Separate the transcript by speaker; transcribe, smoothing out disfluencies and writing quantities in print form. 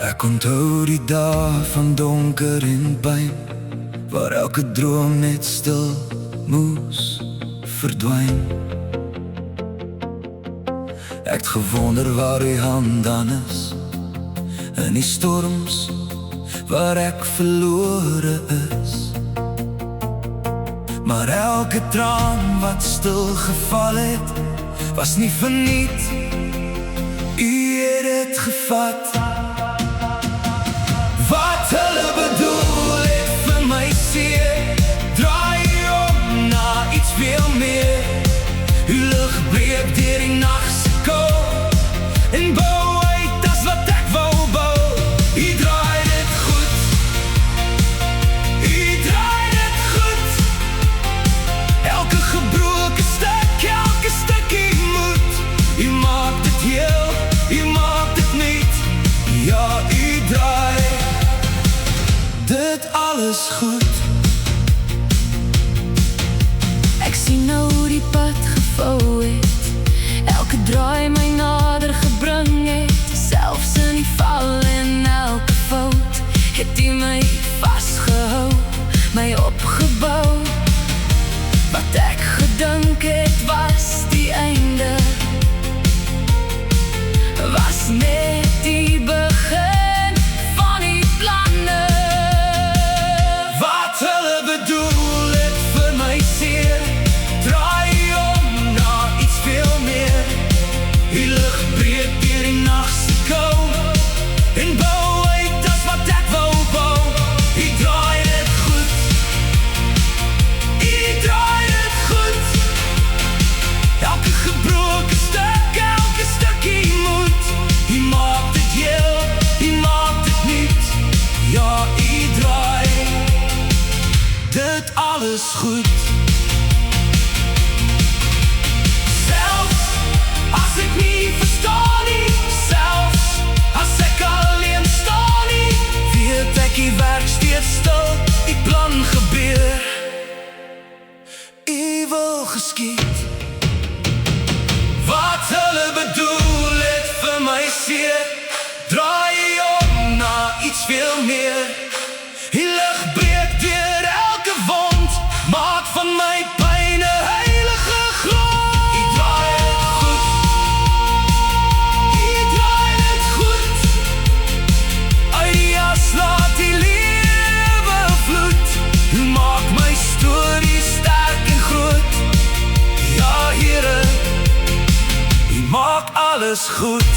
Speaker 1: Ek onthou die dae van donker en pyn, waar elke droom net stil moes verdwyn. Ek het gewonder waar die hand dan is, in die storms waar ek verlore is. Maar elke traan wat stil geval het, was nie verniet, U het dit gevat. Wat hulle bedoel het vir my seer, draai om na iets veel meer. U lig breek deur die nachtse kou, en bou uit as wat ek wou bou. U draai dit goed, U draai dit goed. Elke gebroken stuk, elke stukkie moed. U maak dit heel, U maak dit niet. Ja, U draai dit alles goed.
Speaker 2: Ek sien nou die pad gevou het, elke draai my nader gebring het. Selfs in die val en elke fout, het U my vastgehou, my opgebou. Wat ek gedink het was die einde, was net die begin van die planne.
Speaker 1: Wat hulle bedoel het vir my seer, draai om na iets veel meer. U lig breek deur die nachtse kou, en bou uit as wat ek wou bou. U draai dit goed, U draai dit goed. Elke gebroken stuk, elke stukkie moed. U maak dit heel, U maak dit niet. Ja, U draai dit alles goed. Selfs as ek nie verstaan nie, selfs as ek alleen staan nie, weet ek U werk steeds stil, U plan gebeur, U wil geskied. Wat hulle bedoel het vir my seer, draai om na iets veel meer. U lig breek deur elke wond, maak van my pyn 'n heilige grond. U draai dit goed, U draai dit goed. Uit die as laat die lewe vloed. U maak my storie sterk en groot. Ja, Here, U maak alles goed.